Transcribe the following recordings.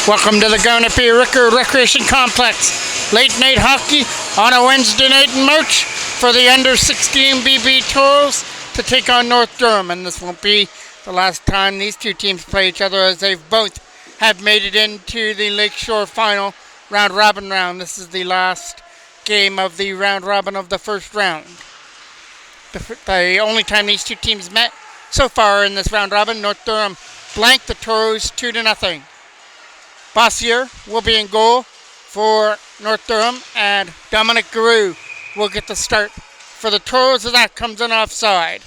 Welcome to the Garnaby Ricker Recreation Complex. Late night hockey on a Wednesday night in March for the under 16 BB Toros to take on North Durham. And this won't be the last time these two teams play each other, as they've both have made it into the Lakeshore Final round robin round. This is the last game of the round robin of the first round. The only time these two teams met so far in this round robin, North Durham blanked the Toros 2-0. Bossier will be in goal for North Durham, and Dominic Garou will get the start for the Toros as that comes in offside.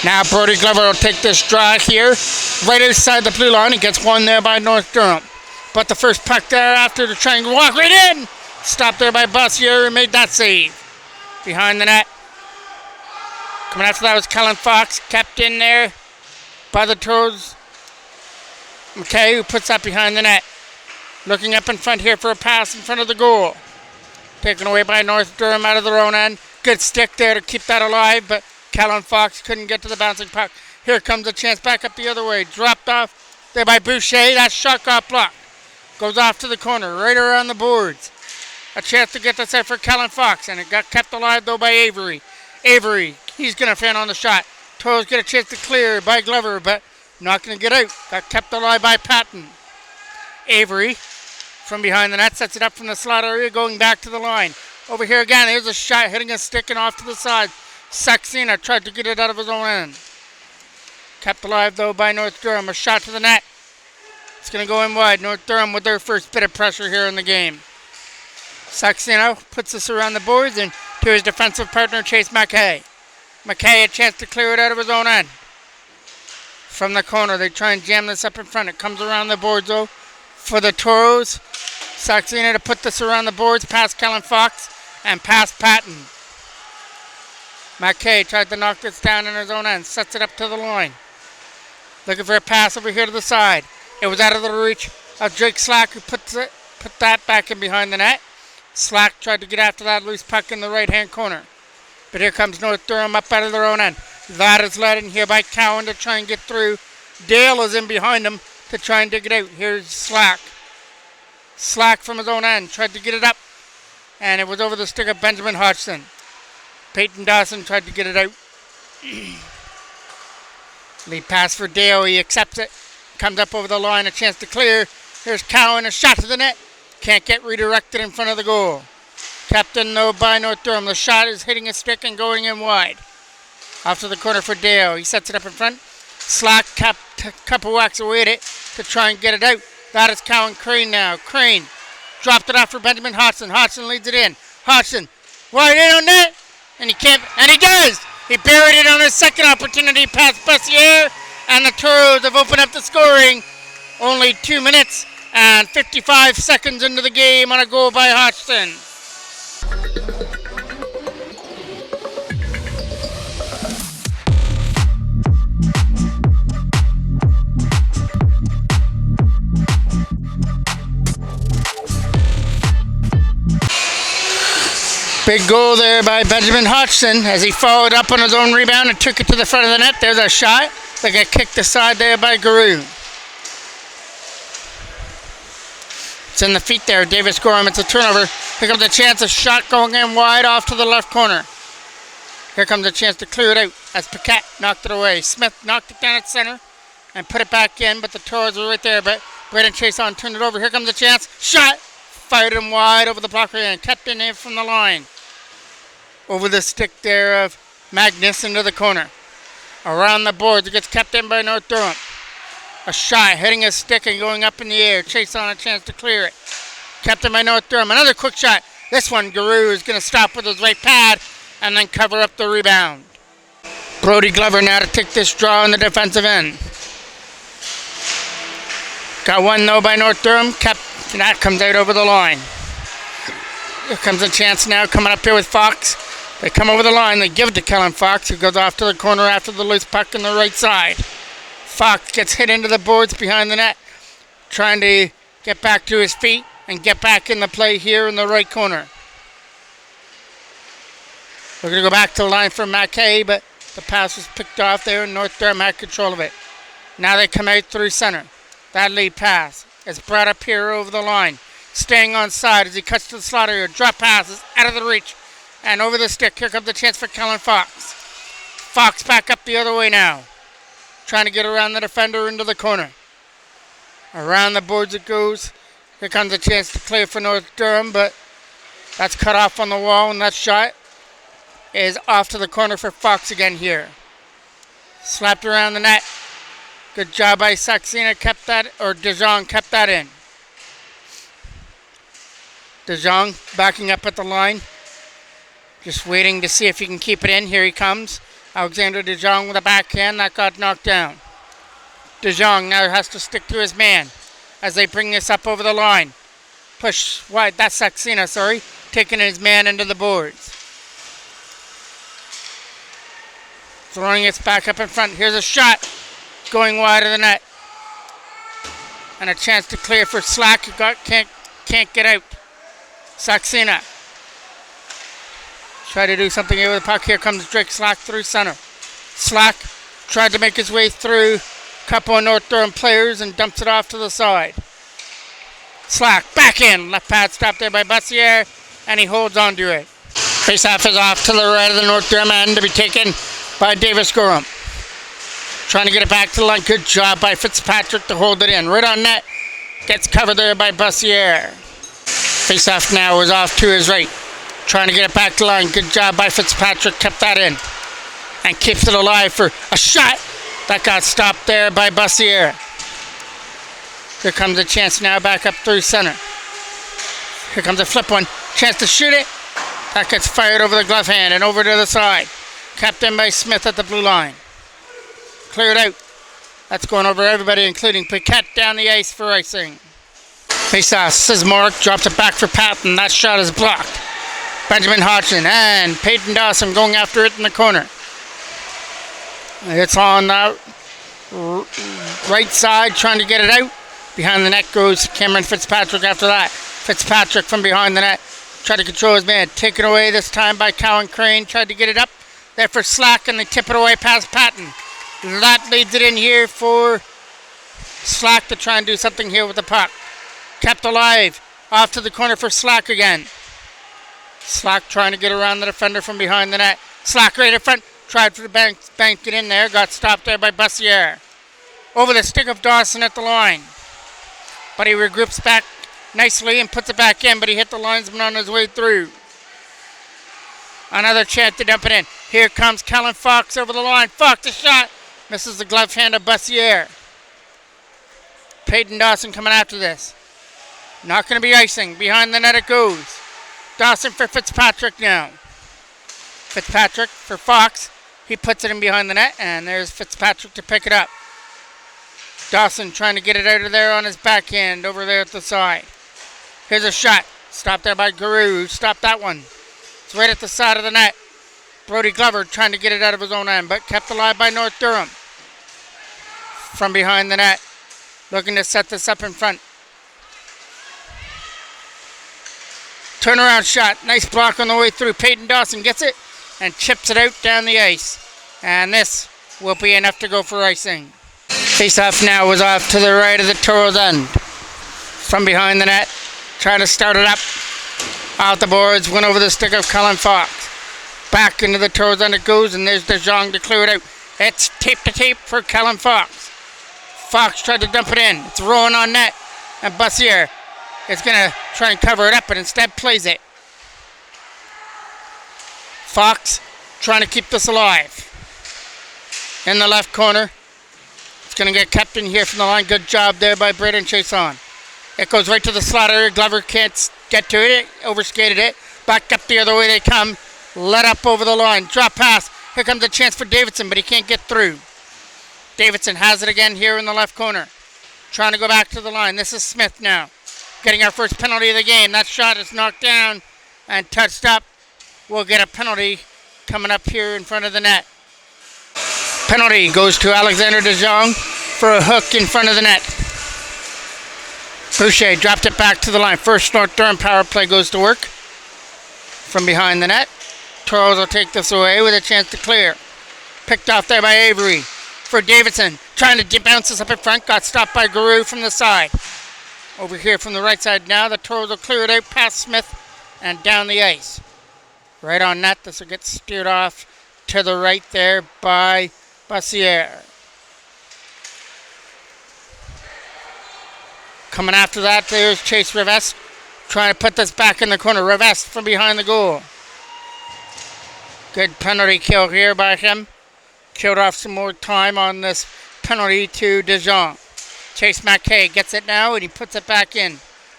Now Brody Glover will take this draw here, right outside the blue line. He gets one there by North Durham. But the first puck there after the triangle walk right in. Stopped there by Bossier, who made that save. Behind the net. Coming after that was Kellen Fox, kept in there by the Toros. McKay, who puts that behind the net. Looking up in front here for a pass in front of the goal. Taken away by North Durham out of their own end. Good stick there to keep that alive, but Kellen Fox couldn't get to the bouncing puck. Here comes a chance back up the other way. Dropped off there by Boucher. That shot got blocked. Goes off to the corner, right around the boards. A chance to get this out for Kellen Fox, and it got kept alive though by Avery. Avery, he's going to fan on the shot. Toros get a chance to clear by Glover, but not going to get out. Got kept alive by Patton. Avery, from behind the net, sets it up from the slot area, going back to the line. Over here again, here's a shot, hitting a stick and off to the side. Saxena tried to get it out of his own end. Kept alive, though, by North Durham. A shot to the net. It's going to go in wide. North Durham with their first bit of pressure here in the game. Saxena puts this around the boards and to his defensive partner, Chase McKay. McKay a chance to clear it out of his own end. From the corner, they try and jam this up in front. It comes around the boards, though, for the Toros. Saxena to put this around the boards, past Kellen Fox and past Patton. McKay tried to knock this down in his own end, sets it up to the line. Looking for a pass over here to the side. It was out of the reach of Jake Slack, who put that back in behind the net. Slack tried to get after that loose puck in the right-hand corner. But here comes North Durham up out of their own end. That is led in here by Cowan to try and get through. Dale is in behind him to try and dig it out. Here's Slack. Slack from his own end. Tried to get it up. And it was over the stick of Benjamin Hodgson. Peyton Dawson tried to get it out. Lead pass for Dale. He accepts it. Comes up over the line. A chance to clear. Here's Cowan. A shot to the net. Can't get redirected in front of the goal. Kept in, though, by North Durham. The shot is hitting a stick and going in wide. Off to the corner for Dale. He sets it up in front. Slack kept a couple whacks away at it to try and get it out. That is Cowan Crane now. Crane dropped it off for Benjamin Hodgson. Hodgson leads it in. Hodgson wide in on net. And he can't. And he does. He buried it on his second opportunity past Bossier. And the Toros have opened up the scoring. Only 2 minutes and 55 seconds into the game on a goal by Hodgson. Big goal there by Benjamin Hodgson as he followed up on his own rebound and took it to the front of the net. There's a shot. They get kicked aside there by Garou. It's in the feet there, Davis Gorham. It's a turnover. Here comes a chance, a shot going in wide off to the left corner. Here comes a chance to clear it out as Paquette knocked it away. Smith knocked it down at center and put it back in, but the Toros were right there. But Braden Chason turned it over. Here comes a chance. Shot! Fired him wide over the blocker and kept in from the line. Over the stick there of Magnus into the corner. Around the boards, it gets kept in by North Durham. A shot, hitting a stick and going up in the air. Chase on a chance to clear it. Kept in by North Durham. Another quick shot. This one, Garou is going to stop with his right pad and then cover up the rebound. Brody Glover now to take this draw on the defensive end. Got one, though, by North Durham. And that comes out over the line. Here comes a chance now coming up here with Fox. They come over the line. They give it to Kellen Fox, who goes off to the corner after the loose puck on the right side. Fox gets hit into the boards behind the net, trying to get back to his feet and get back in the play here in the right corner. We're going to go back to the line for McKay, but the pass was picked off there and North Durham had control of it. Now they come out through center. That lead pass is brought up here over the line. Staying on side as he cuts to the slaughter here. Drop pass is out of the reach. And over the stick. Here comes the chance for Kellen Fox. Fox back up the other way now. Trying to get around the defender into the corner. Around the boards it goes. Here comes a chance to clear for North Durham, but that's cut off on the wall, and that shot is off to the corner for Fox again here. Slapped around the net. Good job by Saxena, kept that, or De Jong kept that in. De Jong backing up at the line. Just waiting to see if he can keep it in. Here he comes. Alexander De Jong with a backhand. That got knocked down. De Jong now has to stick to his man as they bring this up over the line. Push wide. That's Saxena, sorry. Taking his man into the boards. Throwing it back up in front. Here's a shot. Going wide of the net. And a chance to clear for Slack. He can't get out. Saxena. Try to do something here with the puck. Here comes Drake Slack through center. Slack tried to make his way through a couple of North Durham players and dumps it off to the side. Slack back in. Left pad stopped there by Bussier, and he holds on to it. Face-off is off to the right of the North Durham end to be taken by Davis Gorham. Trying to get it back to the line. Good job by Fitzpatrick to hold it in. Right on net. Gets covered there by Bussier. Face-off now is off to his right. Trying to get it back to the line. Good job by Fitzpatrick. Kept that in. And keeps it alive for a shot. That got stopped there by Bussier. Here comes a chance now back up through center. Here comes a flip one. Chance to shoot it. That gets fired over the glove hand and over to the side. Kept in by Smith at the blue line. Cleared out. That's going over everybody, including Piquet down the ice for icing. Face-off. Sismoric drops it back for Patton. That shot is blocked. Benjamin Hodgson and Peyton Dawson going after it in the corner. It's on the right side, trying to get it out. Behind the net goes Cameron Fitzpatrick after that. Fitzpatrick from behind the net. Tried to control his man. Taken away this time by Cowan Crane. Tried to get it up there for Slack, and they tip it away past Patton. That leads it in here for Slack to try and do something here with the puck. Kept alive. Off to the corner for Slack again. Slack trying to get around the defender from behind the net. Slack right in front. Tried for the bank it in there. Got stopped there by Bussier. Over the stick of Dawson at the line. But he regroups back nicely and puts it back in. But he hit the linesman on his way through. Another chance to dump it in. Here comes Kellen Fox over the line. Fox a shot. Misses the glove hand of Bussier. Peyton Dawson coming after this. Not going to be icing. Behind the net it goes. Dawson for Fitzpatrick now. Fitzpatrick for Fox. He puts it in behind the net, and there's Fitzpatrick to pick it up. Dawson trying to get it out of there on his backhand over there at the side. Here's a shot. Stopped there by Guru. Stopped that one. It's right at the side of the net. Brody Glover trying to get it out of his own end, but kept alive by North Durham. From behind the net. Looking to set this up in front. Turnaround shot. Nice block on the way through. Peyton Dawson gets it and chips it out down the ice. And this will be enough to go for icing. Face-off now was off to the right of the Toros end. From behind the net. Trying to start it up. Out the boards. Went over the stick of Colin Fox. Back into the Toros end it goes. And there's De Jong to clear it out. It's tape to tape for Colin Fox. Fox tried to dump it in. It's rolling on net. And Bussier is going to try and cover it up, but instead plays it. Fox trying to keep this alive. In the left corner. It's going to get kept in here from the line. Good job there by Braden Chason. It goes right to the slot area. Glover can't get to it. Overskated it. Back up the other way they come. Let up over the line. Drop pass. Here comes a chance for Davidson, but he can't get through. Davidson has it again here in the left corner. Trying to go back to the line. This is Smith now. Getting our first penalty of the game. That shot is knocked down and touched up. We'll get a penalty coming up here in front of the net. Penalty goes to Alexander De Jong for a hook in front of the net. Boucher dropped it back to the line. First North Durham power play goes to work. From behind the net. Toros will take this away with a chance to clear. Picked off there by Avery for Davidson. Trying to bounce this up in front. Got stopped by Guru from the side. Over here from the right side now, the Toros will clear it out past Smith and down the ice. Right on net, this will get steered off to the right there by Bussiere. Coming after that, there's Chase Rivest, trying to put this back in the corner. Rivest from behind the goal. Good penalty kill here by him. Killed off some more time on this penalty to Dijon. Chase McKay gets it now, and he puts it back in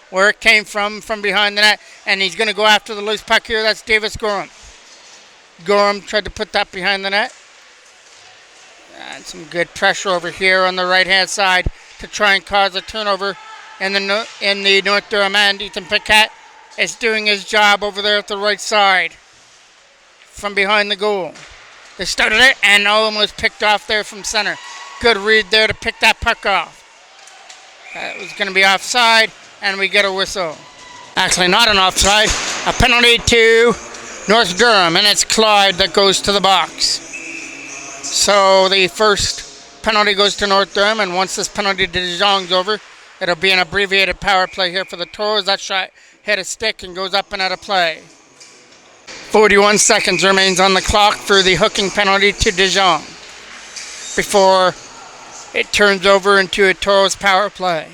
where it came from behind the net. And he's going to go after the loose puck here. That's Davis Gorham. Gorham tried to put that behind the net. And some good pressure over here on the right-hand side to try and cause a turnover in the North Durham end. Ethan Piquet is doing his job over there at the right side from behind the goal. They started it and almost picked off there from center. Good read there to pick that puck off. That was going to be offside, and we get a whistle. Actually, not an offside. A penalty to North Durham, and it's Clyde that goes to the box. So the first penalty goes to North Durham, and once this penalty to Dijon's over, it'll be an abbreviated power play here for the Toros. That shot hit a stick and goes up and out of play. 41 seconds remains on the clock for the hooking penalty to Dijon before it turns over into a Toros power play.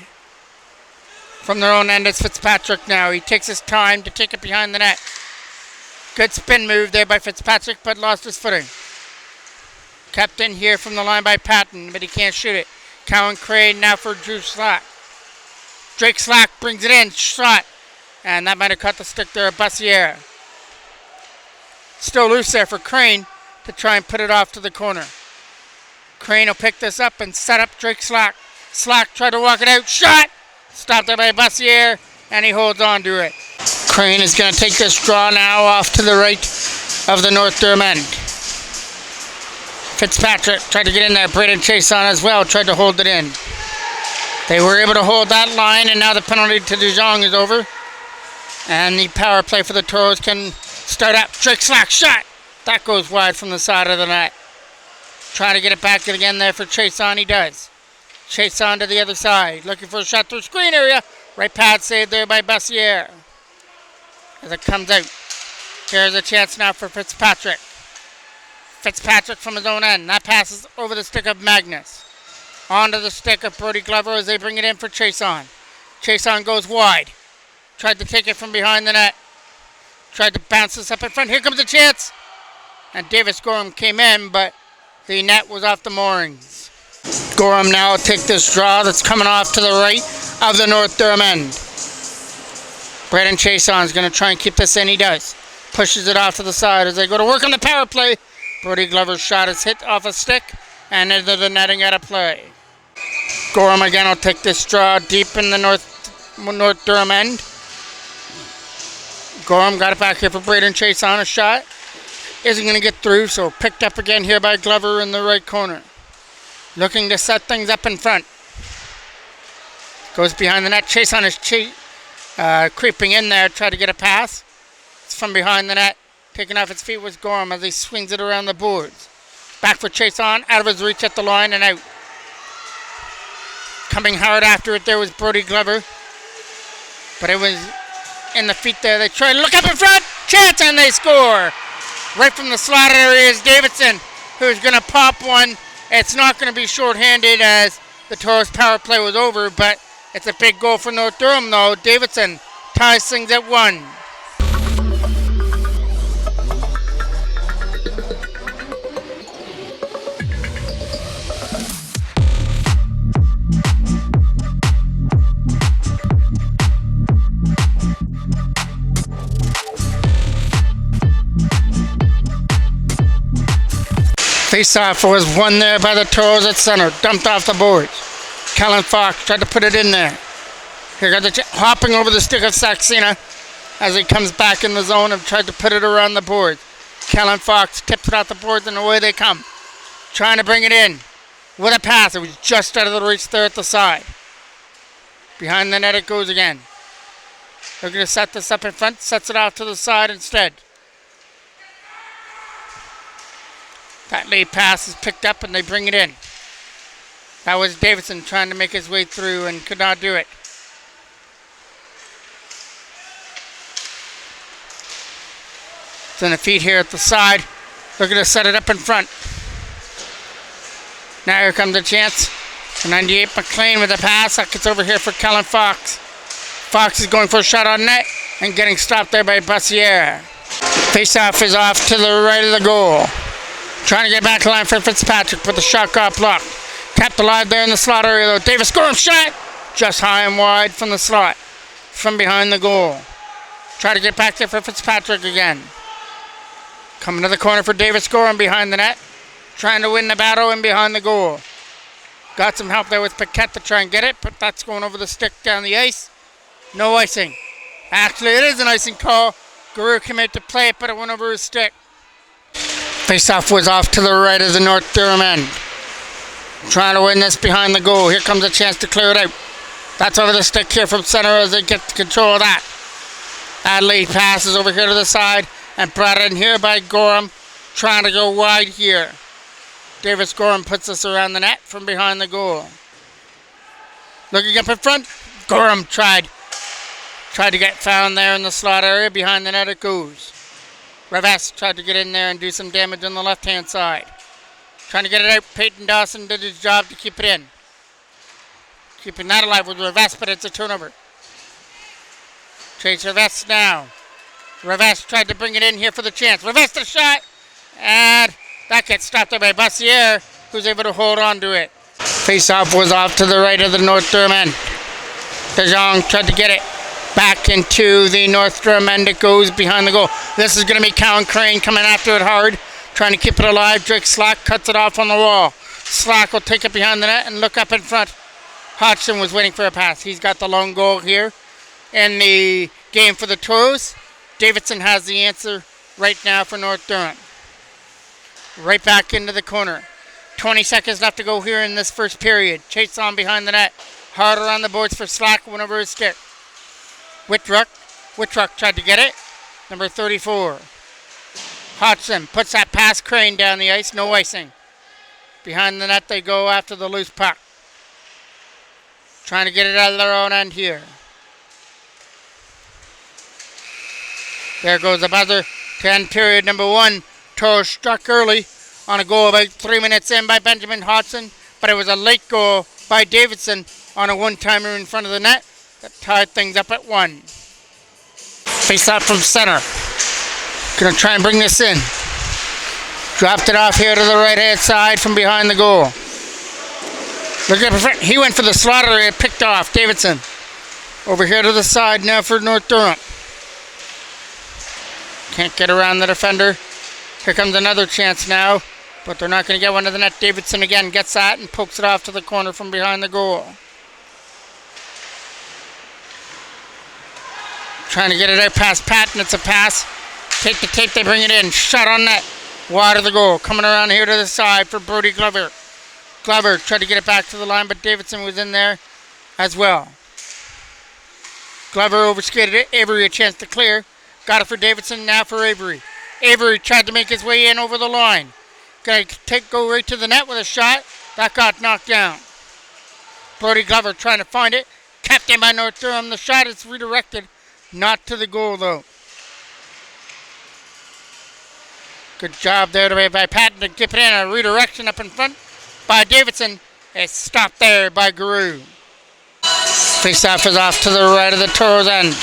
From their own end, it's Fitzpatrick now. He takes his time to take it behind the net. Good spin move there by Fitzpatrick, but lost his footing. Kept in here from the line by Patton, but he can't shoot it. Cowan Crane now for Drew Slack. Drake Slack brings it in, shot. And that might have cut the stick there of Bussiere. Still loose there for Crane to try and put it off to the corner. Crane will pick this up and set up Drake Slack. Slack tried to walk it out, shot! Stopped there by Bussiere, and he holds on to it. Crane is going to take this draw now off to the right of the North Durham end. Fitzpatrick tried to get in there. Braden Chase on as well, tried to hold it in. They were able to hold that line, and now the penalty to Dijon is over. And the power play for the Toros can start up. Drake Slack shot. That goes wide from the side of the net. Trying to get it back again there for Chase on. He does. Chase on to the other side. Looking for a shot through screen area. Right pad saved there by Bussiere. As it comes out. Here's a chance now for Fitzpatrick. Fitzpatrick from his own end. That passes over the stick of Magnus. Onto the stick of Brody Glover as they bring it in for Chason. Chason goes wide. Tried to take it from behind the net. Tried to bounce this up in front. Here comes a chance. And Davis Gorham came in, but the net was off the moorings. Gorham now will take this draw that's coming off to the right of the North Durham end. Braden Chason is going to try and keep this in. He does. Pushes it off to the side as they go to work on the power play. Brody Glover's shot is hit off a stick and into the netting out of play. Gorham again will take this draw deep in the North Durham end. Gorham got it back here for Braden Chason. A shot isn't going to get through, so picked up again here by Glover in the right corner. Looking to set things up in front. Goes behind the net. Chason is creeping in there, try to get a pass. It's from behind the net. Taking off its feet was Gorham as he swings it around the boards. Back for Chason, out of his reach at the line and out. Coming hard after it there was Brody Glover. But it was in the feet there. They try to look up in front. Chance, and they score. Right from the slot area is Davidson, who's going to pop one. It's not going to be shorthanded as the Toros power play was over, but it's a big goal for North Durham, though. Davidson ties things at 1. Face-off was won there by the Toros at center. Dumped off the boards. Callan Fox tried to put it in there. Here got the hopping over the stick of Saxena as he comes back in the zone and tried to put it around the boards. Callan Fox tips it off the boards and away they come. Trying to bring it in with a pass. It was just out of the reach there at the side. Behind the net it goes again. They're going to set this up in front. Sets it off to the side instead. That late pass is picked up and they bring it in. That was Davidson trying to make his way through and could not do it. Then the feet here at the side. Looking to set it up in front. Now here comes the chance. 98 McLean with a pass. That gets over here for Kellen Fox. Fox is going for a shot on net and getting stopped there by Bussiere. Face-off is off to the right of the goal. Trying to get back to line for Fitzpatrick, but the shot got blocked. Kept alive there in the slot area though. Davis Gorham shot! Just high and wide from the slot. From behind the goal. Try to get back there for Fitzpatrick again. Coming to the corner for Davis Gorham behind the net. Trying to win the battle in behind the goal. Got some help there with Paquette to try and get it, but that's going over the stick down the ice. No icing. Actually, it is an icing call. Guru came out to play it, but it went over his stick. Face-off was off to the right of the North Durham end. Trying to win this behind the goal. Here comes a chance to clear it out. That's over the stick here from center as they get control of that. Adelaide passes over here to the side and brought in here by Gorham. Trying to go wide here. Davis Gorham puts us around the net from behind the goal. Looking up in front. Gorham tried to get found there in the slot area. Behind the net it goes. Reves tried to get in there and do some damage on the left-hand side. Trying to get it out. Peyton Dawson did his job to keep it in. Keeping that alive with Reves, but it's a turnover. Chase Reves now. Reves tried to bring it in here for the chance. Reves the shot. And that gets stopped there by Bussiere, who's able to hold on to it. Face-off was off to the right of the North Durham end. DeJong tried to get it back into the North Durham end. It goes behind the goal. This is going to be Cowan Crane coming after it hard, trying to keep it alive. Drake Slack cuts it off on the wall. Slack will take it behind the net and look up in front. Hodgson was waiting for a pass. He's got the lone goal here in the game for the Toros. Davidson has the answer right now for North Durham. Right back into the corner. 20 seconds left to go here in this first period. Chase on behind the net. Harder on the boards for Slack, went over his stick. Whitruck tried to get it. Number 34. Hodgson puts that past Crane down the ice. No icing. Behind the net they go after the loose puck. Trying to get it out of their own end here. There goes the buzzer to end period number 1. Toros struck early on a goal about 3 minutes in by Benjamin Hodgson, but it was a late goal by Davidson on a one-timer in front of the net that tied things up at 1. Face out from center. Gonna try and bring this in. Dropped it off here to the right-hand side from behind the goal. Look at the, he went for the slot area, picked off Davidson. Over here to the side now for North Durham. Can't get around the defender. Here comes another chance now, but they're not going to get one to the net. Davidson again gets that and pokes it off to the corner from behind the goal. Trying to get it out past Patton. It's a pass. Take the tape, they bring it in. Shot on net. Wide of the goal. Coming around here to the side for Brody Glover. Glover tried to get it back to the line, but Davidson was in there as well. Glover overskated it. Avery a chance to clear. Got it for Davidson, now for Avery. Avery tried to make his way in over the line. Gonna go right to the net with a shot. That got knocked down. Brody Glover trying to find it. Kept in by North Durham. The shot is redirected. Not to the goal though. Good job there by Patton to get it in. A redirection up in front by Davidson. It's stopped there by Guru. Face-off is off to the right of the Toros end.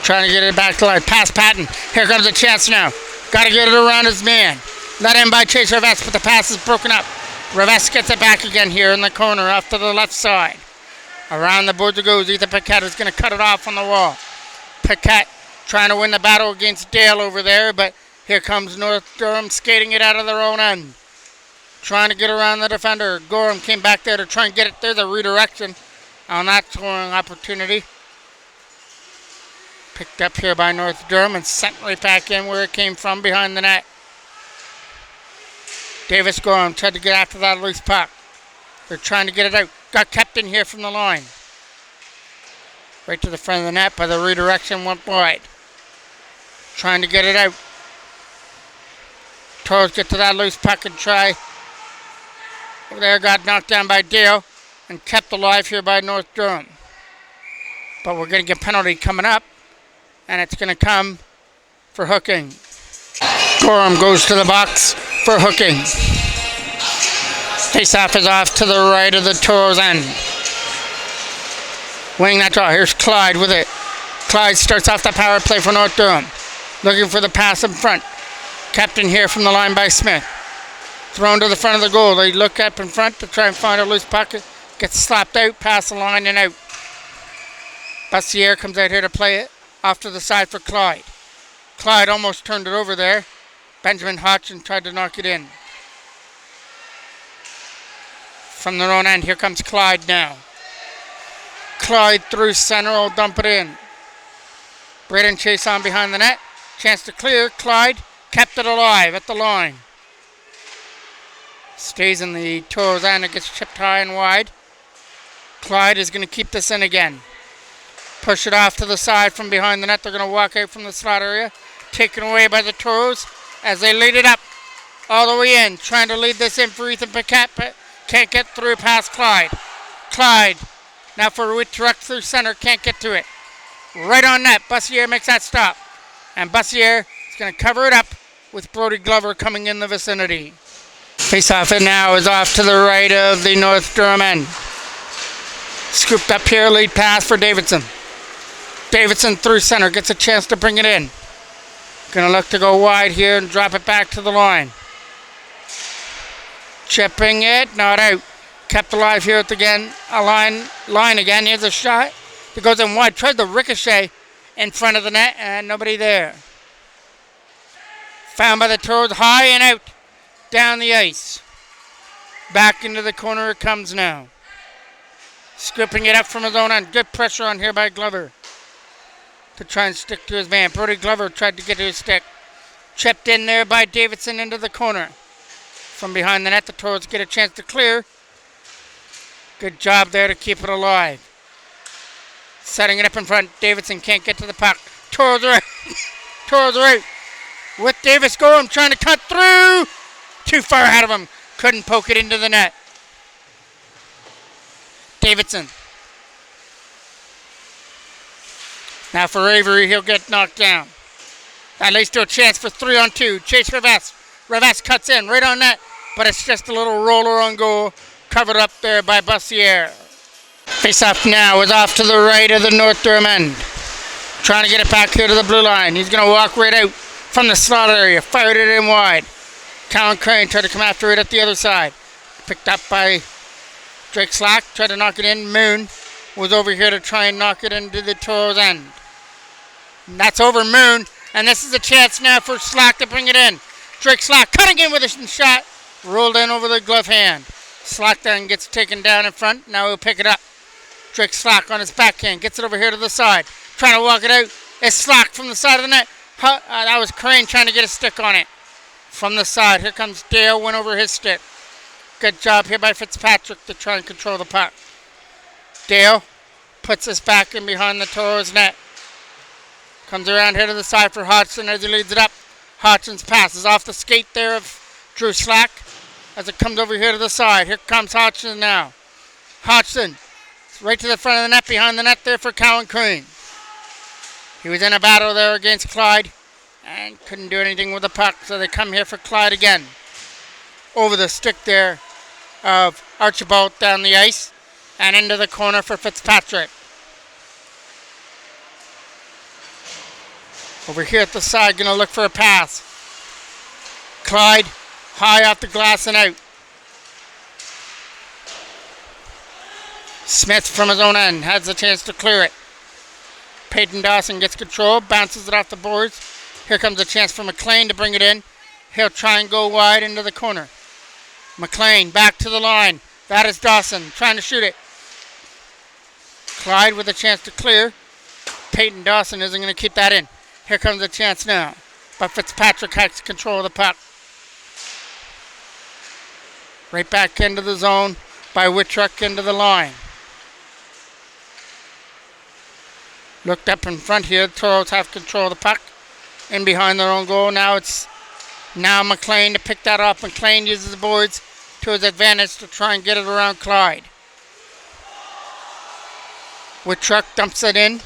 Trying to get it back to line. Past Patton. Here comes a chance now. Got to get it around his man. Let in by Chase Reves, but the pass is broken up. Reves gets it back again here in the corner off to the left side. Around the boards it goes. Ethan Paquette is going to cut it off on the wall. Paquette trying to win the battle against Dale over there, but here comes North Durham skating it out of their own end. Trying to get around the defender. Gorham came back there to try and get it. There's a redirection on that scoring opportunity. Picked up here by North Durham and sent right back in where it came from behind the net. Davis Gorham tried to get after that loose puck. They're trying to get it out. Got kept in here from the line. Right to the front of the net, but the redirection went wide. Trying to get it out. Toros get to that loose puck and try. Over there got knocked down by Dale and kept alive here by North Durham. But we're going to get a penalty coming up, and it's going to come for hooking. Durham goes to the box for hooking. Face-off is off to the right of the Toros end. Winning that draw. Here's Clyde with it. Clyde starts off the power play for North Durham. Looking for the pass in front. Captain here from the line by Smith. Thrown to the front of the goal. They look up in front to try and find a loose pocket. Gets slapped out, past the line and out. Bussier comes out here to play it. Off to the side for Clyde. Clyde almost turned it over there. Benjamin Hodgson tried to knock it in. From their own end, here comes Clyde now. Clyde through center, will dump it in. Braden Chase on behind the net. Chance to clear. Clyde kept it alive at the line. Stays in the Toros end. It gets chipped high and wide. Clyde is going to keep this in again. Push it off to the side from behind the net. They're going to walk out from the slot area. Taken away by the Toros as they lead it up all the way in. Trying to lead this in for Ethan Paquette, but can't get through past Clyde. Clyde now for Whitrock through center. Can't get to it. Right on net. Bussier makes that stop. And Bussier is going to cover it up with Brody Glover coming in the vicinity. Face-off it now is off to the right of the North Durham end. Scooped up here, lead pass for Davidson. Davidson through center, gets a chance to bring it in. Gonna look to go wide here and drop it back to the line. Chipping it, not out. Kept alive here at the line again. Here's a shot. It goes in wide. Tried the ricochet in front of the net and nobody there. Found by the Toros, high and out. Down the ice. Back into the corner it comes now. Scooping it up from his own end. Good pressure on here by Glover to try and stick to his man. Brody Glover tried to get to his stick. Chipped in there by Davidson into the corner. From behind the net, the Toros get a chance to clear. Good job there to keep it alive. Setting it up in front. Davidson can't get to the puck. Toros are out. Toros are out. With Davis Gorham trying to cut through. Too far ahead of him. Couldn't poke it into the net. Davidson. Now for Avery, he'll get knocked down. That leads to a chance for 3-on-2. Chase Rivas. Rivas cuts in right on net, but it's just a little roller on goal, covered up there by Bussier. Face-off now is off to the right of the North Durham end. Trying to get it back here to the blue line. He's going to walk right out from the slot area. Fired it in wide. Colin Crane tried to come after it at the other side. Picked up by Drake Slack. Tried to knock it in. Moon was over here to try and knock it into the Toros end. And that's over Moon. And this is a chance now for Slack to bring it in. Drake Slack cutting in with a shot. Rolled in over the glove hand. Slack then gets taken down in front. Now he'll pick it up. Drake Slack on his backhand. Gets it over here to the side. Trying to walk it out. It's Slack from the side of the net. That was Crane trying to get a stick on it. From the side. Here comes Dale. Went over his stick. Good job here by Fitzpatrick to try and control the puck. Dale puts his back in behind the Toros net. Comes around here to the side for Hodgson as he leads it up. Hodgson's pass is off the skate there of Drew Slack as it comes over here to the side. Here comes Hodgson now. Hodgson right to the front of the net, behind the net there for Cowan Crane. He was in a battle there against Clyde and couldn't do anything with the puck, so they come here for Clyde again. Over the stick there of Archibald down the ice and into the corner for Fitzpatrick. Over here at the side, going to look for a pass. Clyde, high off the glass and out. Smith from his own end has a chance to clear it. Peyton Dawson gets control, bounces it off the boards. Here comes a chance for McLean to bring it in. He'll try and go wide into the corner. McLean back to the line. That is Dawson trying to shoot it. Clyde with a chance to clear. Peyton Dawson isn't going to keep that in. Here comes a chance now. But Fitzpatrick has control of the puck. Right back into the zone by Whitrock into the line. Looked up in front here. Toros have control of the puck. In behind their own goal. Now it's McLean to pick that up. McLean uses the boards to his advantage to try and get it around Clyde. Whitrock dumps it in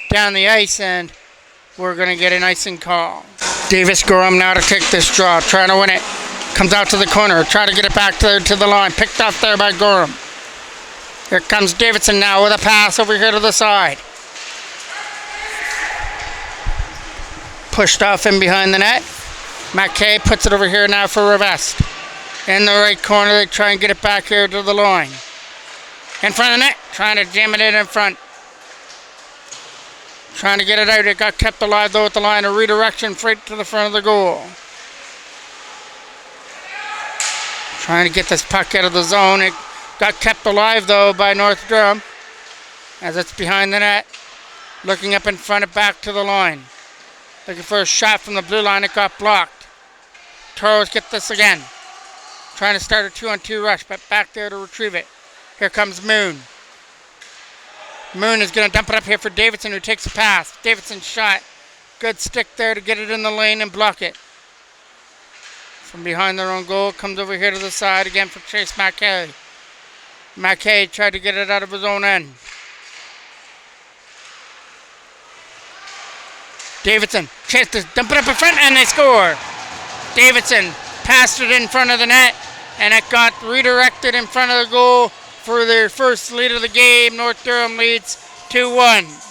down the ice, and we're going to get an icing call. Davis Durham now to take this draw, trying to win it. Comes out to the corner, trying to get it back to the line. Picked off there by Durham. Here comes Davidson now with a pass over here to the side. Pushed off in behind the net. McKay puts it over here now for Rivest. In the right corner, they try and get it back here to the line. In front of the net, trying to jam it in front. Trying to get it out. It got kept alive though at the line. A redirection straight to the front of the goal. Trying to get this puck out of the zone. It got kept alive though by North Durham as it's behind the net. Looking up in front of back to the line. Looking for a shot from the blue line. It got blocked. Toros get this again. Trying to start a 2-on-2 rush, but back there to retrieve it. Here comes Moon. Moon is going to dump it up here for Davidson, who takes a pass. Davidson's shot. Good stick there to get it in the lane and block it. From behind their own goal, comes over here to the side again for Chase McKay. McKay tried to get it out of his own end. Davidson, chase to dump it up in front, and they score. Davidson passed it in front of the net, and it got redirected in front of the goal for their first lead of the game. North Durham leads 2-1.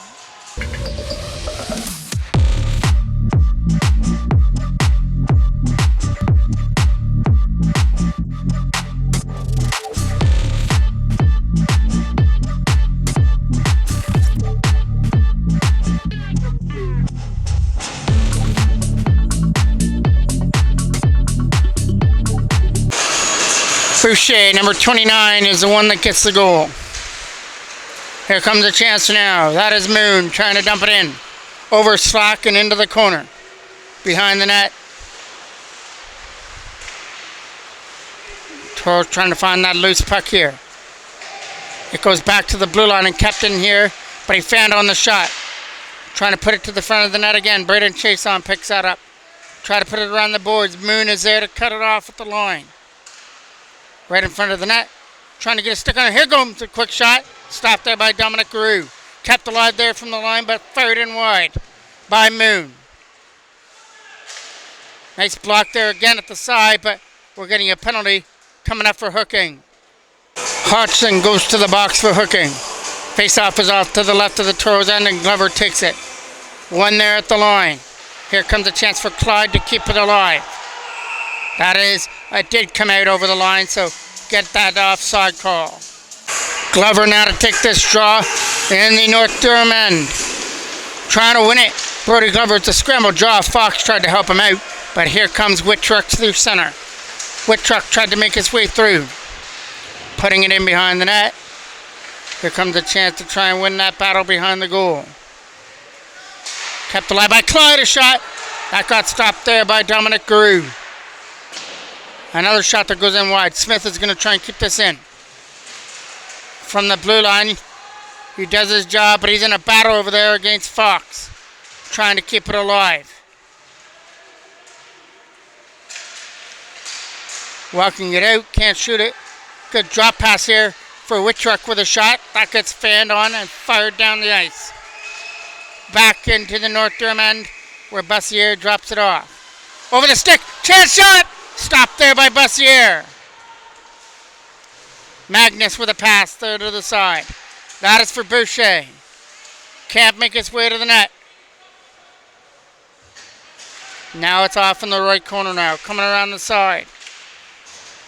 Boucher, number 29, is the one that gets the goal. Here comes a chance now. That is Moon trying to dump it in. Over slack and into the corner. Behind the net. Toros trying to find that loose puck here. It goes back to the blue line and kept in here, but he found on the shot. Trying to put it to the front of the net again. Braden Chason picks that up. Try to put it around the boards. Moon is there to cut it off at the line. Right in front of the net. Trying to get a stick on it. Here comes a quick shot. Stopped there by Dominic Garou. Kept alive there from the line, but fired in wide by Moon. Nice block there again at the side, but we're getting a penalty coming up for hooking. Hodgson goes to the box for hooking. Face-off is off to the left of the Toros end, and Glover takes it. One there at the line. Here comes a chance for Clyde to keep it alive. That is, it did come out over the line, so get that offside call. Glover now to take this draw in the North Durham end. Trying to win it. Brody Glover, it's a scramble draw. Fox tried to help him out, but here comes Whittruck through center. Whittruck tried to make his way through. Putting it in behind the net. Here comes a chance to try and win that battle behind the goal. Kept alive by Clyde, a shot. That got stopped there by Dominic Garou. Another shot that goes in wide. Smith is going to try and keep this in. From the blue line, he does his job, but he's in a battle over there against Fox. Trying to keep it alive. Walking it out, can't shoot it. Good drop pass here for Whittruck with a shot. That gets fanned on and fired down the ice. Back into the North Durham end where Bussier drops it off. Over the stick, chance shot! Stopped there by Bussier. Magnus with a pass there to the side. That is for Boucher. Can't make his way to the net. Now it's off in the right corner now. Coming around the side.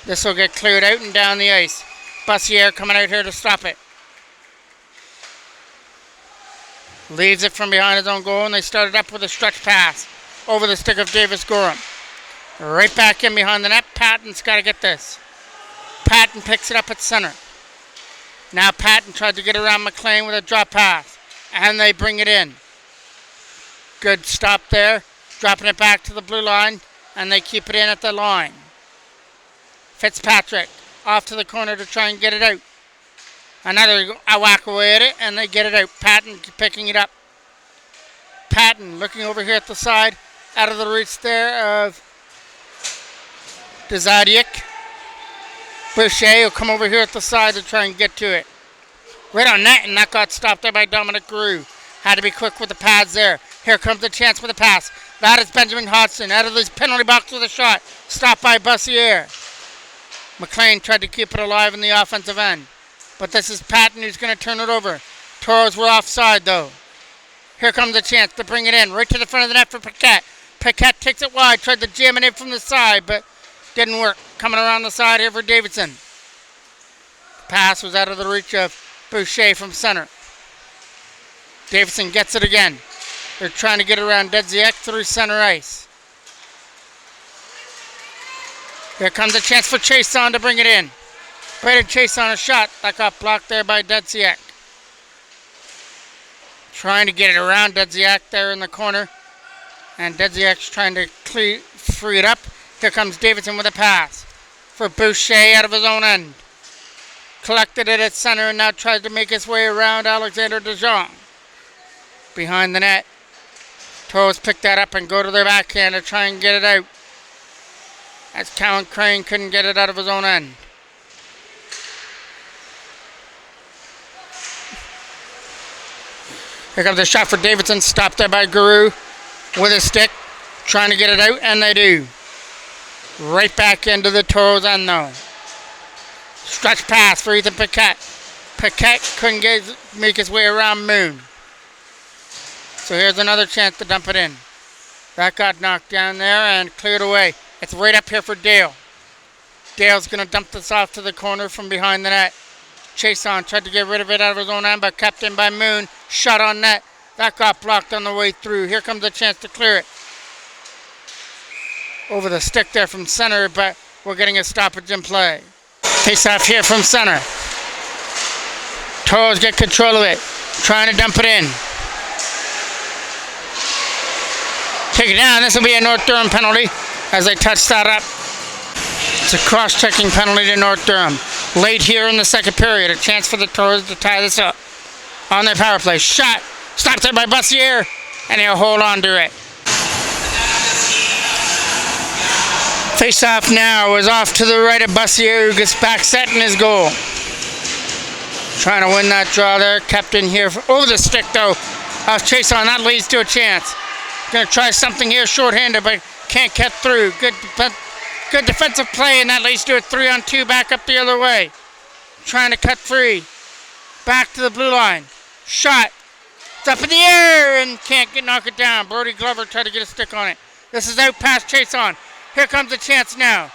This will get cleared out and down the ice. Bussier coming out here to stop it. Leaves it from behind his own goal, and they started up with a stretch pass over the stick of Davis Gorham. Right back in behind the net. Patton's got to get this. Patton picks it up at center. Now Patton tried to get around McLean with a drop pass. And they bring it in. Good stop there. Dropping it back to the blue line. And they keep it in at the line. Fitzpatrick off to the corner to try and get it out. Another whack away at it. And they get it out. Patton picking it up. Patton looking over here at the side. Out of the reach there of Dezadiak. Boucher will come over here at the side to try and get to it. Right on net, and that got stopped there by Dominic Garou. Had to be quick with the pads there. Here comes the chance with the pass. That is Benjamin Hodgson out of this penalty box with a shot. Stopped by Bussier. McLean tried to keep it alive in the offensive end. But this is Patton who's going to turn it over. Toros were offside though. Here comes a chance to bring it in. Right to the front of the net for Paquette. Paquette takes it wide. Tried to jam it in from the side, but didn't work. Coming around the side here for Davidson. The pass was out of the reach of Boucher from center. Davidson gets it again. They're trying to get around Dedziak through center ice. Here comes a chance for Chason to bring it in. Braden Chason a shot. That got blocked there by Dedziak. Trying to get it around Dedziak there in the corner. And Dedziak's trying to free it up. Here comes Davidson with a pass for Boucher out of his own end. Collected it at center and now tries to make his way around Alexander DeJong. Behind the net. Toros pick that up and go to their backhand to try and get it out. As Cowan Crane couldn't get it out of his own end. Here comes a shot for Davidson. Stopped there by Guru with a stick. Trying to get it out, and they do. Right back into the Toros end though. Stretch pass for Ethan Paquette. Paquette couldn't make his way around Moon. So here's another chance to dump it in. That got knocked down there and cleared away. It's right up here for Dale. Dale's going to dump this off to the corner from behind the net. Chason tried to get rid of it out of his own end, but kept in by Moon. Shot on net. That got blocked on the way through. Here comes a chance to clear it. Over the stick there from center, but we're getting a stoppage in play. Face off here from center. Toros get control of it. Trying to dump it in. Take it down. This will be a North Durham penalty as they touch that up. It's a cross-checking penalty to North Durham. Late here in the second period. A chance for the Toros to tie this up. On their power play. Shot. Stopped there by Bussier. And he'll hold on to it. Face-off now is off to the right of Bussier, who gets back set in his goal. Trying to win that draw there. Kept in here over the stick though. Chason. That leads to a chance. Going to try something here short-handed, but can't get through. Good defensive play, and that leads to a 3-on-2 back up the other way. Trying to cut free. Back to the blue line. Shot. It's up in the air and can't knock it down. Brody Glover tried to get a stick on it. This is out past Chason. Here comes a chance now.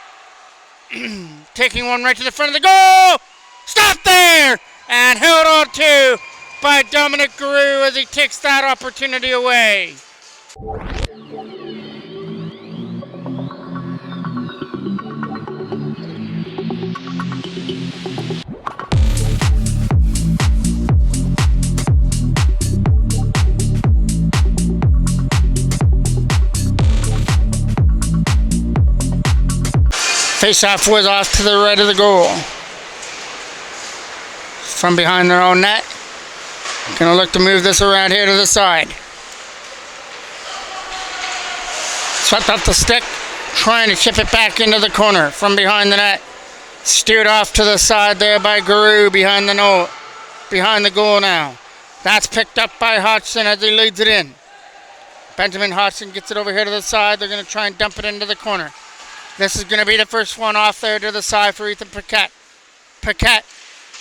Taking one right to the front of the goal. Stop there! And held on to by Dominic Guru as he takes that opportunity away. Face-off was off to the right of the goal. From behind their own net. Gonna look to move this around here to the side. Swept up the stick, trying to chip it back into the corner from behind the net. Steered off to the side there by Guru behind the goal now. That's picked up by Hodgson as he leads it in. Benjamin Hodgson gets it over here to the side. They're going to try and dump it into the corner. This is going to be the first one off there to the side for Ethan Paquette. Paquette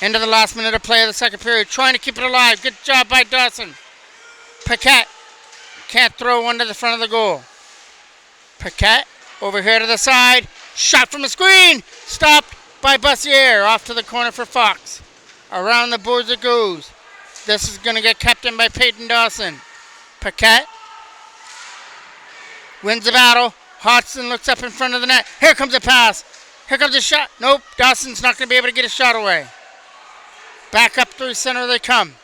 into the last minute of play of the second period, trying to keep it alive. Good job by Dawson. Paquette can't throw one to the front of the goal. Paquette over here to the side. Shot from the screen. Stopped by Bussier. Off to the corner for Fox. Around the boards it goes. This is going to get kept in by Peyton Dawson. Paquette wins the battle. Hodgson looks up in front of the net. Here comes a pass. Here comes a shot. Nope. Dawson's not going to be able to get a shot away. Back up through center they come.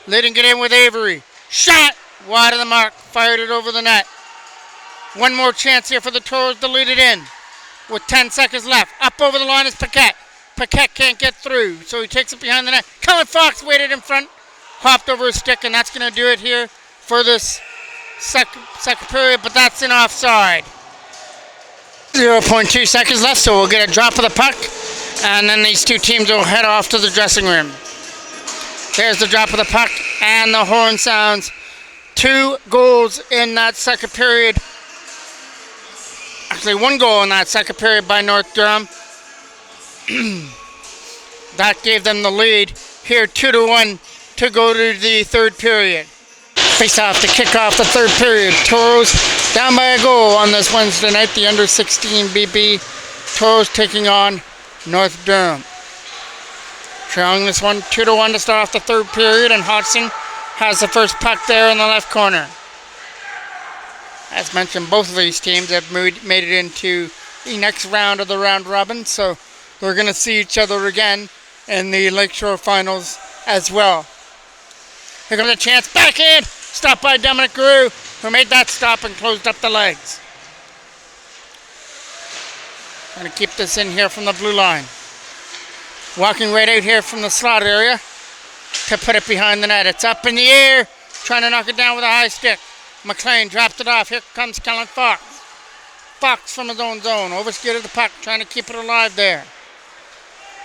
Leading it in with Avery. Shot. Wide of the mark. Fired it over the net. One more chance here for the Toros to lead it in. With 10 seconds left. Up over the line is Paquette. Paquette can't get through, so he takes it behind the net. Cullen Fox waited in front. Hopped over his stick, and that's going to do it here for this second period, but that's an offside. 0.2 seconds left, so we'll get a drop of the puck, and then these two teams will head off to the dressing room. There's the drop of the puck, and the horn sounds 2 goals in that second period. Actually, 1 goal in that second period by North Durham. That gave them the lead. Here, 2-1 to go to the third period. Face off to kick off the third period. Toros down by a goal on this Wednesday night. The under-16 BB Toros taking on North Durham. Trailing this one 2-1 to start off the third period, and Hodgson has the first puck there in the left corner. As mentioned, both of these teams have made it into the next round of the round robin, so we're going to see each other again in the Lakeshore Finals as well. Here comes a chance, backhand, stopped by Dominic Guru, who made that stop and closed up the legs. Trying to keep this in here from the blue line. Walking right out here from the slot area to put it behind the net. It's up in the air, trying to knock it down with a high stick. McLean dropped it off. Here comes Kellen Fox. Fox from his own zone, overskated the puck, trying to keep it alive there.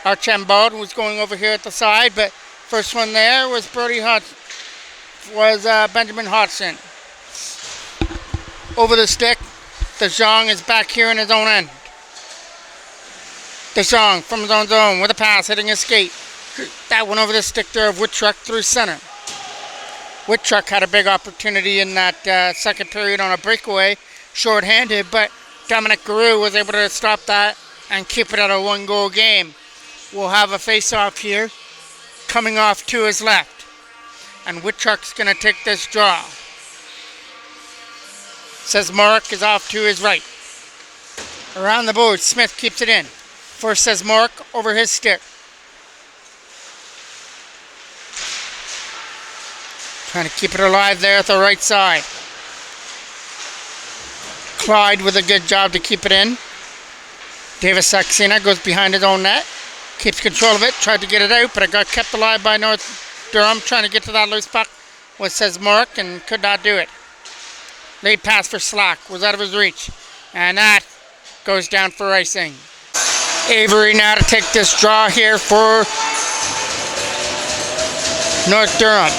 Archambault was going over here at the side, but first one there was Benjamin Hodgson. Over the stick, DeJong is back here in his own end. DeJong from his own zone with a pass, hitting his skate. That one over the stick there of Whitruck through center. Whitruck had a big opportunity in that second period on a breakaway, short-handed, but Dominic Guru was able to stop that and keep it at a 1-goal game. We'll have a face-off here coming off to his left, and Whitruck's going to take this draw. Sesmoric is off to his right. Around the board, Smith keeps it in. For Sesmoric over his stick. Trying to keep it alive there at the right side. Clyde with a good job to keep it in. Davis Saxena goes behind his own net. Keeps control of it. Tried to get it out, but it got kept alive by North Durham. Trying to get to that loose puck was Sesmoric and could not do it. Late pass for Slack was out of his reach. And that goes down for icing. Avery now to take this draw here for North Durham.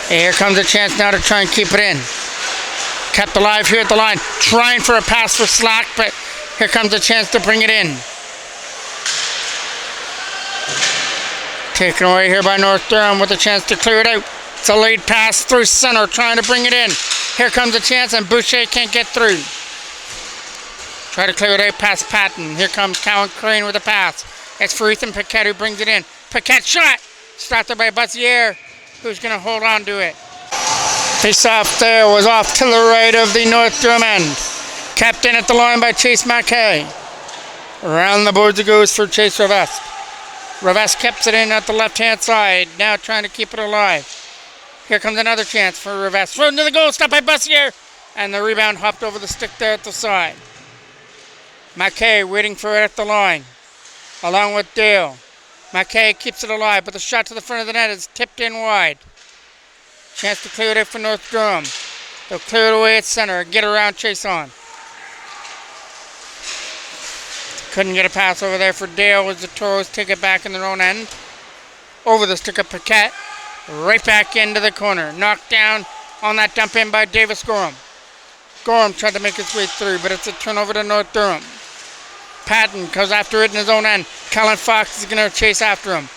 Here comes a chance now to try and keep it in. Kept alive here at the line. Trying for a pass for Slack, but here comes a chance to bring it in. Taken away here by North Durham with a chance to clear it out. It's a late pass through center, trying to bring it in. Here comes a chance, and Boucher can't get through. Try to clear it out past Patton. Here comes Cowan Crane with a pass. It's for Ethan Paquette, who brings it in. Paquette shot! Stopped by Bussier, who's going to hold on to it. Face-off there was off to the right of the North Durham end. Kept in at the line by Chase Mackay. Around the boards it goes for Chase Revest. Revest kept it in at the left-hand side, now trying to keep it alive. Here comes another chance for Revest. Thrown to the goal, stopped by Bussier. And the rebound hopped over the stick there at the side. Mackay waiting for it at the line, along with Dale. Mackay keeps it alive, but the shot to the front of the net is tipped in wide. Chance to clear it out for North Durham. They'll clear it away at center, get around Chase on. Couldn't get a pass over there for Dale as the Toros take it back in their own end. Over the stick of Paquette. Right back into the corner. Knocked down on that dump in by Davis Gorham. Gorham tried to make his way through, but it's a turnover to North Durham. Patton goes after it in his own end. Kellen Fox is going to chase after him.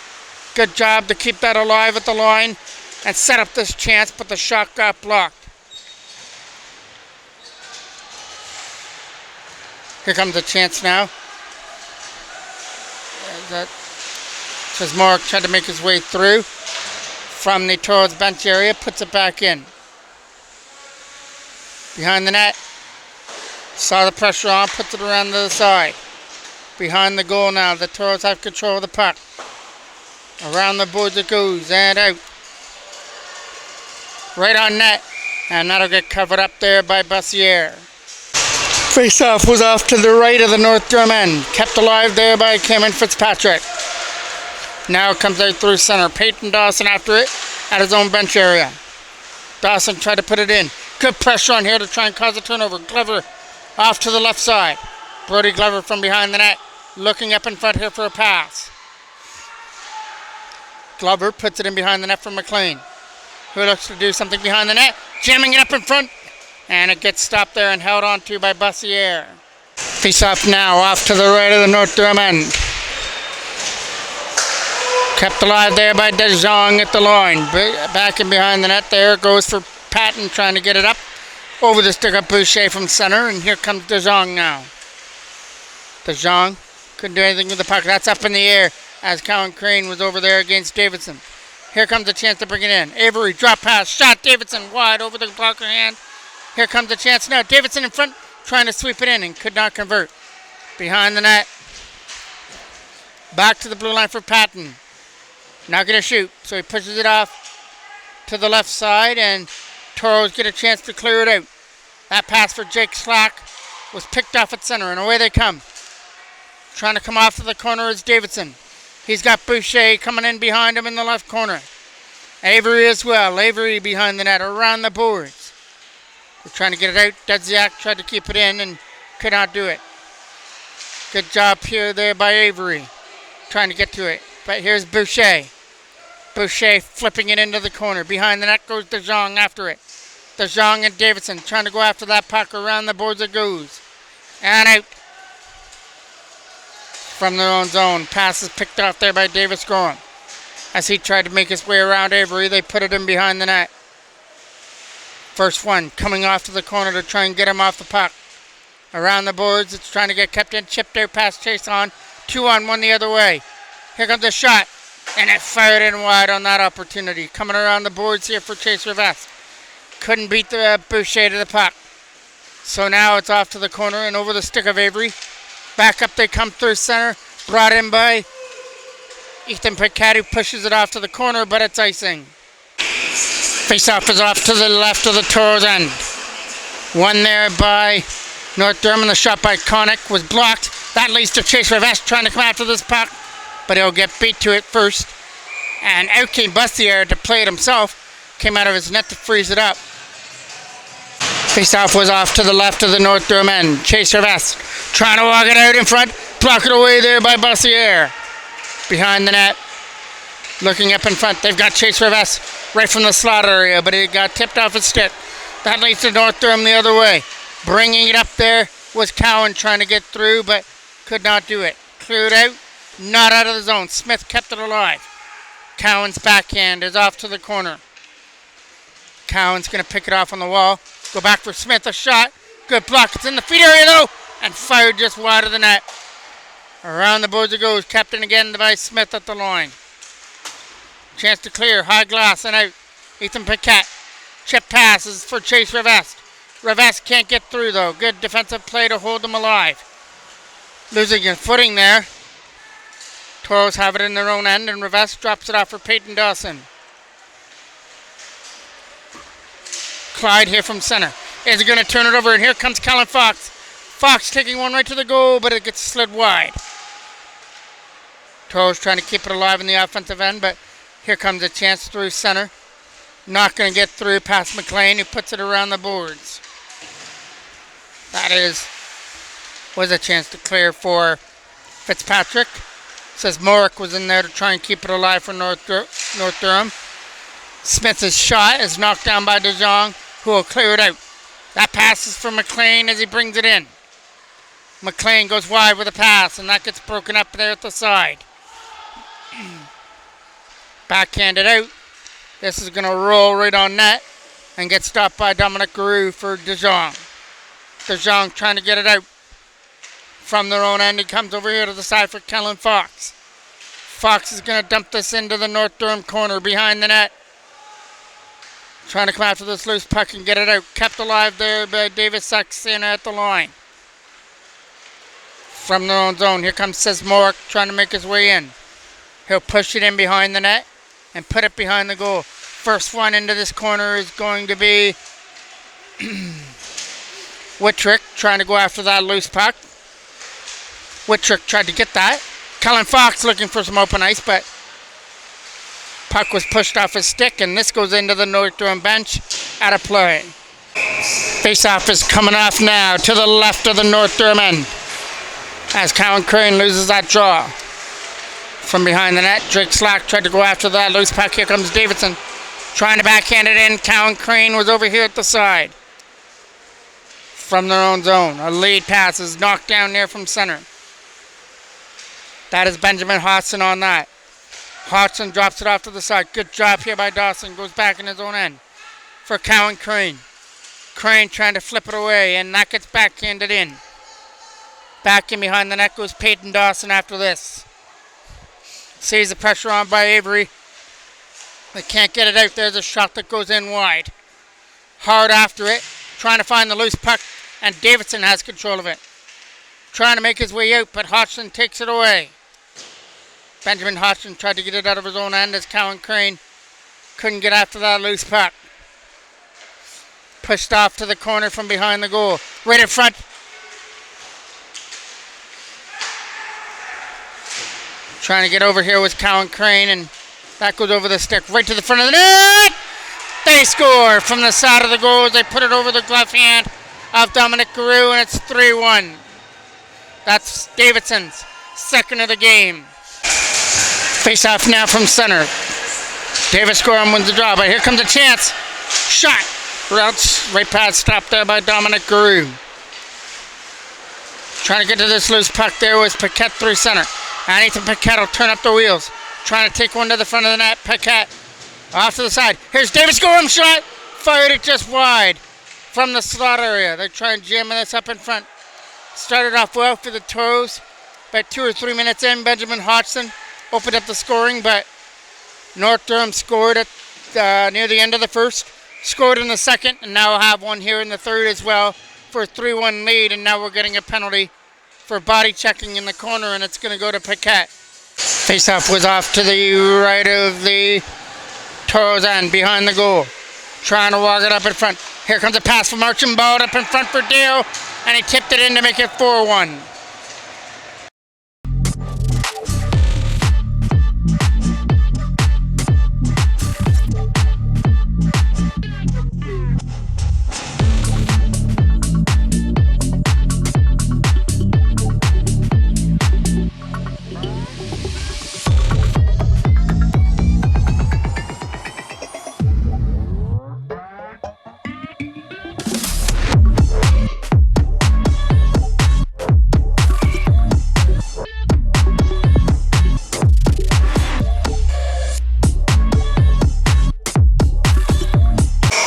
Good job to keep that alive at the line and set up this chance, but the shot got blocked. Here comes the chance now. That Mark tried to make his way through from the Toros bench area, puts it back in. Behind the net. Saw the pressure on, puts it around to the side. Behind the goal now, the Toros have control of the puck. Around the boards it goes, and out. Right on net, and that'll get covered up there by Bussier. Face-off was off to the right of the North Durham end. Kept alive there by Cameron Fitzpatrick. Now it comes out through center. Peyton Dawson after it at his own bench area. Dawson tried to put it in. Good pressure on here to try and cause a turnover. Glover off to the left side. Brody Glover from behind the net. Looking up in front here for a pass. Glover puts it in behind the net for McLean, who looks to do something behind the net, jamming it up in front, and it gets stopped there and held on to by Bussier. Face off now, off to the right of the North Durham end. Kept alive there by De Jong at the line. Back in behind the net there goes for Patton, trying to get it up over the stick of Boucher from center, and here comes De Jong now. De Jong couldn't do anything with the puck. That's up in the air as Cowan Crane was over there against Davidson. Here comes a chance to bring it in. Avery, drop pass, shot. Davidson wide over the blocker hand. Here comes a chance now. Davidson in front, trying to sweep it in and could not convert. Behind the net. Back to the blue line for Patton. Not going to shoot, so he pushes it off to the left side, and Toros get a chance to clear it out. That pass for Jake Slack was picked off at center, and away they come. Trying to come off to the corner is Davidson. He's got Boucher coming in behind him in the left corner. Avery as well. Avery behind the net, around the boards. They're trying to get it out. Dedziak tried to keep it in and could not do it. Good job here there by Avery, trying to get to it. But here's Boucher. Boucher flipping it into the corner. Behind the net goes De Jong after it. De Jong and Davidson trying to go after that puck. Around the boards it goes. And out. From their own zone. Pass is picked off there by Davis Gorham. As he tried to make his way around Avery, they put it in behind the net. First one coming off to the corner to try and get him off the puck. Around the boards, it's trying to get kept in. Chipped out past Chase on. 2-on-1 the other way. Here comes a shot. And it fired in wide on that opportunity. Coming around the boards here for Chase Rivest. Couldn't beat the Boucher to the puck. So now it's off to the corner and over the stick of Avery. Back up they come through center. Brought in by Ethan Piquet, who pushes it off to the corner, but it's icing. Face-off is off to the left of the Toros end. One there by North Durham, and the shot by Connick was blocked. That leads to Chase Rivest trying to come after this puck, but he'll get beat to it first. And out came Bussier to play it himself. Came out of his net to freeze it up. Face-off was off to the left of the North Durham end. Chase Rivest trying to walk it out in front. Block it away there by Bussier. Behind the net. Looking up in front. They've got Chase Rivest right from the slot area, but it got tipped off his stick. That leads to North Durham the other way. Bringing it up there was Cowan trying to get through, but could not do it. Cleared out. Not out of the zone. Smith kept it alive. Cowan's backhand is off to the corner. Cowan's going to pick it off on the wall. Go back for Smith. A shot. Good block. It's in the feed area though. And fired just wide of the net. Around the boards it goes. Kept in again by Smith at the line. Chance to clear. High glass and out. Ethan Piquet. Chip passes for Chase Rivest. Rivest can't get through though. Good defensive play to hold them alive. Losing his footing there. Toros have it in their own end, and Rivest drops it off for Peyton Dawson. Clyde here from center. Is going to turn it over, and here comes Colin Fox. Fox taking one right to the goal, but it gets slid wide. Toros trying to keep it alive in the offensive end, but here comes a chance through center. Not going to get through past McLean, who puts it around the boards. That was a chance to clear for Fitzpatrick. Says Morick was in there to try and keep it alive for North Durham. Smith's shot is knocked down by De Jong, who will clear it out. That pass is for McLean as he brings it in. McLean goes wide with a pass, and that gets broken up there at the side. Backhanded out. This is going to roll right on net and get stopped by Dominic Garou for De Jong. De Jong trying to get it out. From their own end, he comes over here to the side for Kellen Fox. Fox is going to dump this into the North Durham corner behind the net. Trying to come after this loose puck and get it out. Kept alive there by Davis Saxena at the line. From their own zone, here comes Sesmoric trying to make his way in. He'll push it in behind the net and put it behind the goal. First one into this corner is going to be Whitrick trying to go after that loose puck. Whitrick tried to get that. Colin Fox looking for some open ice, but puck was pushed off his stick, and this goes into the North Durham bench out of play. Face-off is coming off now to the left of the North Durham end as Cowan Crane loses that draw. From behind the net, Drake Slack tried to go after that loose puck. Here comes Davidson, trying to backhand it in. Cowan Crane was over here at the side. From their own zone, a lead pass is knocked down there from center. That is Benjamin Hodgson on that. Hodgson drops it off to the side. Good job here by Dawson. Goes back in his own end for Cowan Crane. Crane trying to flip it away, and that gets backhanded in. Back in behind the net goes Peyton Dawson after this. Sees the pressure on by Avery. They can't get it out. There's a shot that goes in wide. Hard after it, trying to find the loose puck, and Davidson has control of it. Trying to make his way out, but Hodgson takes it away. Benjamin Hodgson tried to get it out of his own end as Cowan Crane couldn't get after that loose puck. Pushed off to the corner from behind the goal. Right in front. Trying to get over here with Cowan Crane, and that goes over the stick right to the front of the net. They score from the side of the goal. They put it over the glove hand of Dominic Garou, and it's 3-1. That's Davidson's second of the game. Face off now from center. Davis Gorham wins the draw, but here comes a chance. Shot. Right pass stopped there by Dominic Garou. Trying to get to this loose puck there was Paquette through center. And Ethan Paquette will turn up the wheels. Trying to take one to the front of the net. Paquette off to the side. Here's Davis Gorham shot. Fired it just wide from the slot area. They're trying to jam this up in front. Started off well for the Toros. About 2 or 3 minutes in, Benjamin Hodgson opened up the scoring, but North Durham scored at near the end of the first. Scored in the second, and now we'll have one here in the third as well for a 3-1 lead, and now we're getting a penalty for body checking in the corner, and it's going to go to Paquette. Faceoff was off to the right of the Toros end, behind the goal. Trying to walk it up in front. Here comes a pass from Archambault up in front for Dale, and he tipped it in to make it 4-1.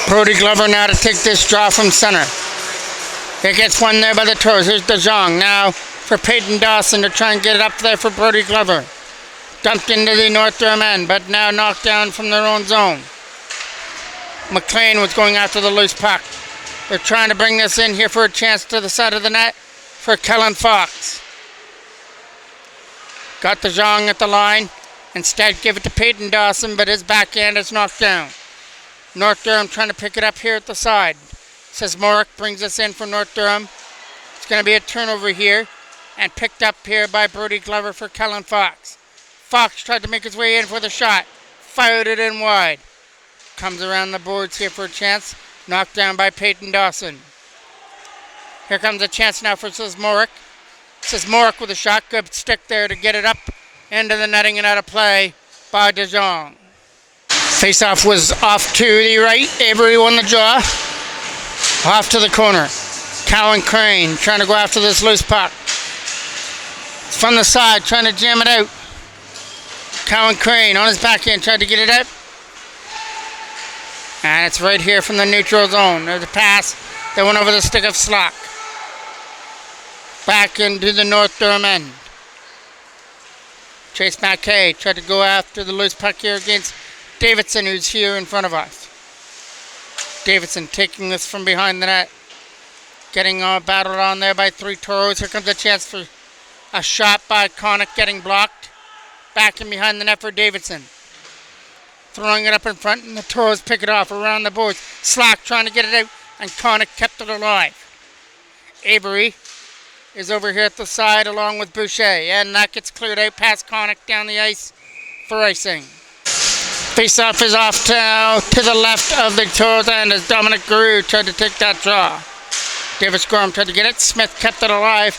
Brody Glover now to take this draw from center. It gets one there by the Toros. Here's DeJong now for Peyton Dawson to try and get it up there for Brody Glover. Dumped into the North Durham end, but now knocked down from their own zone. McLean was going after the loose puck. They're trying to bring this in here for a chance to the side of the net for Kellen Fox. Got DeJong at the line. Instead, give it to Peyton Dawson, but his backhand is knocked down. North Durham trying to pick it up here at the side. Says Morick brings us in for North Durham. It's going to be a turnover here, and picked up here by Brody Glover for Kellen Fox. Fox tried to make his way in for the shot. Fired it in wide. Comes around the boards here for a chance. Knocked down by Peyton Dawson. Here comes a chance now for Says Morick. Says Morick with a shot. Good stick there to get it up into the netting and out of play by DeJong. Faceoff was off to the right. Avery won the draw. Off to the corner. Cowan Crane trying to go after this loose puck. From the side, trying to jam it out. Cowan Crane on his backhand, tried to get it out. And it's right here from the neutral zone. There's a pass that went over the stick of Slock. Back into the North Durham end. Chase Mackay tried to go after the loose puck here against Davidson, who's here in front of us. Davidson taking this from behind the net. Getting battled on there by 3 Toros. Here comes a chance for a shot by Connick, getting blocked. Back in behind the net for Davidson. Throwing it up in front, and the Toros pick it off around the boards. Slack trying to get it out, and Connick kept it alive. Avery is over here at the side along with Boucher, and that gets cleared out past Connick down the ice for icing. Faceoff is off to the left of the Toros end as Dominic Garou tried to take that draw. Davis Gorham tried to get it. Smith kept it alive.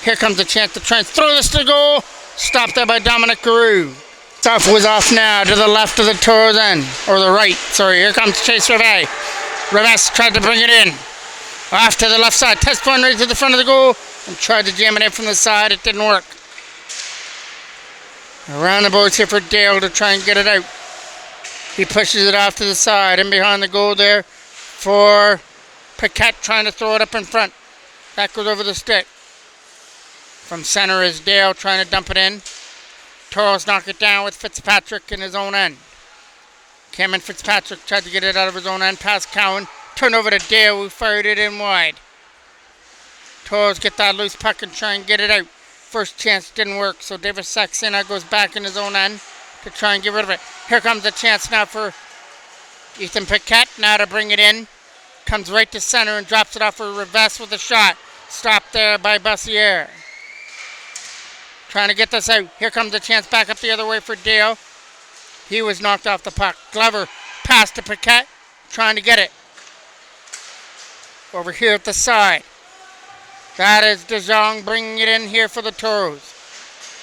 Here comes a chance to try and throw this to goal. Stopped there by Dominic Carew. Stuff was off now to the left of the Toros end. Or the right. Sorry, here comes Chase Reve. Reves tried to bring it in. Off to the left side. Test point right to the front of the goal. And tried to jam it in from the side. It didn't work. Around the boards here for Dale to try and get it out. He pushes it off to the side. In behind the goal there for Paquette trying to throw it up in front. That goes over the stick. From center is Dale trying to dump it in. Toros knock it down with Fitzpatrick in his own end. Cameron Fitzpatrick tried to get it out of his own end. Past Cowan. Turned over to Dale who fired it in wide. Toros get that loose puck and try and get it out. First chance didn't work, so David Saxena goes back in his own end to try and get rid of it. Here comes the chance now for Ethan Paquette now to bring it in. Comes right to center and drops it off for Reves with a shot. Stopped there by Bussier. Trying to get this out. Here comes the chance back up the other way for Dale. He was knocked off the puck. Glover passed to Paquette, trying to get it. Over here at the side. That is DeJong bringing it in here for the Toros.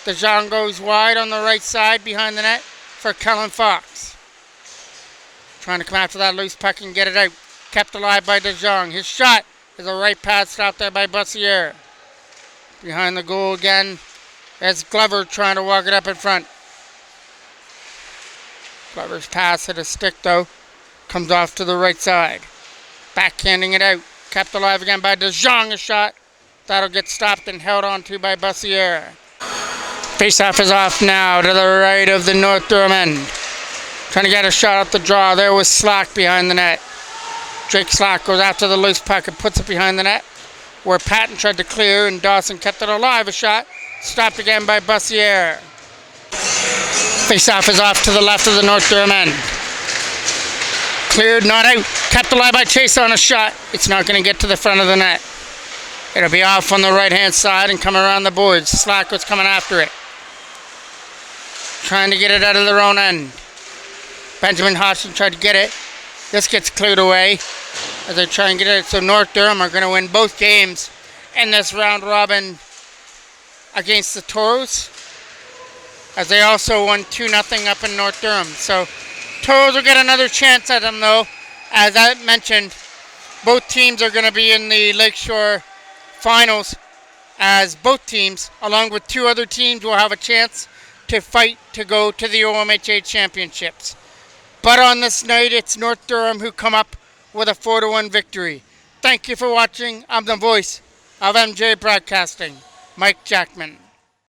DeJong goes wide on the right side behind the net for Kellen Fox. Trying to come after that loose puck and get it out. Kept alive by DeJong. His shot is a right pad stopped there by Bussier. Behind the goal again. That's Glover trying to walk it up in front. Glover's pass hit a stick though. Comes off to the right side. Backhanding it out. Kept alive again by DeJong. A shot. That'll get stopped and held on to by Bussier. Face-off is off now to the right of the North Durham end. Trying to get a shot up the draw. There was Slack behind the net. Drake Slack goes after the loose puck and puts it behind the net. Where Patton tried to clear and Dawson kept it alive. A shot. Stopped again by Bussier. Face-off is off to the left of the North Durham end. Cleared, not out. Kept alive by Chase on a shot. It's not going to get to the front of the net. It'll be off on the right-hand side and come around the boards. Slack was coming after it. Trying to get it out of their own end. Benjamin Hodgson tried to get it. This gets cleared away as they try and get it. So North Durham are going to win both games in this round robin against the Toros, as they also won 2-0 up in North Durham. So Toros will get another chance at them though. As I mentioned, both teams are going to be in the Lakeshore finals, as both teams, along with two other teams, will have a chance to fight to go to the OMHA Championships. But on this night, it's North Durham who come up with a 4-1 victory. Thank you for watching. I'm the voice of MJ Broadcasting, Mike Jackman.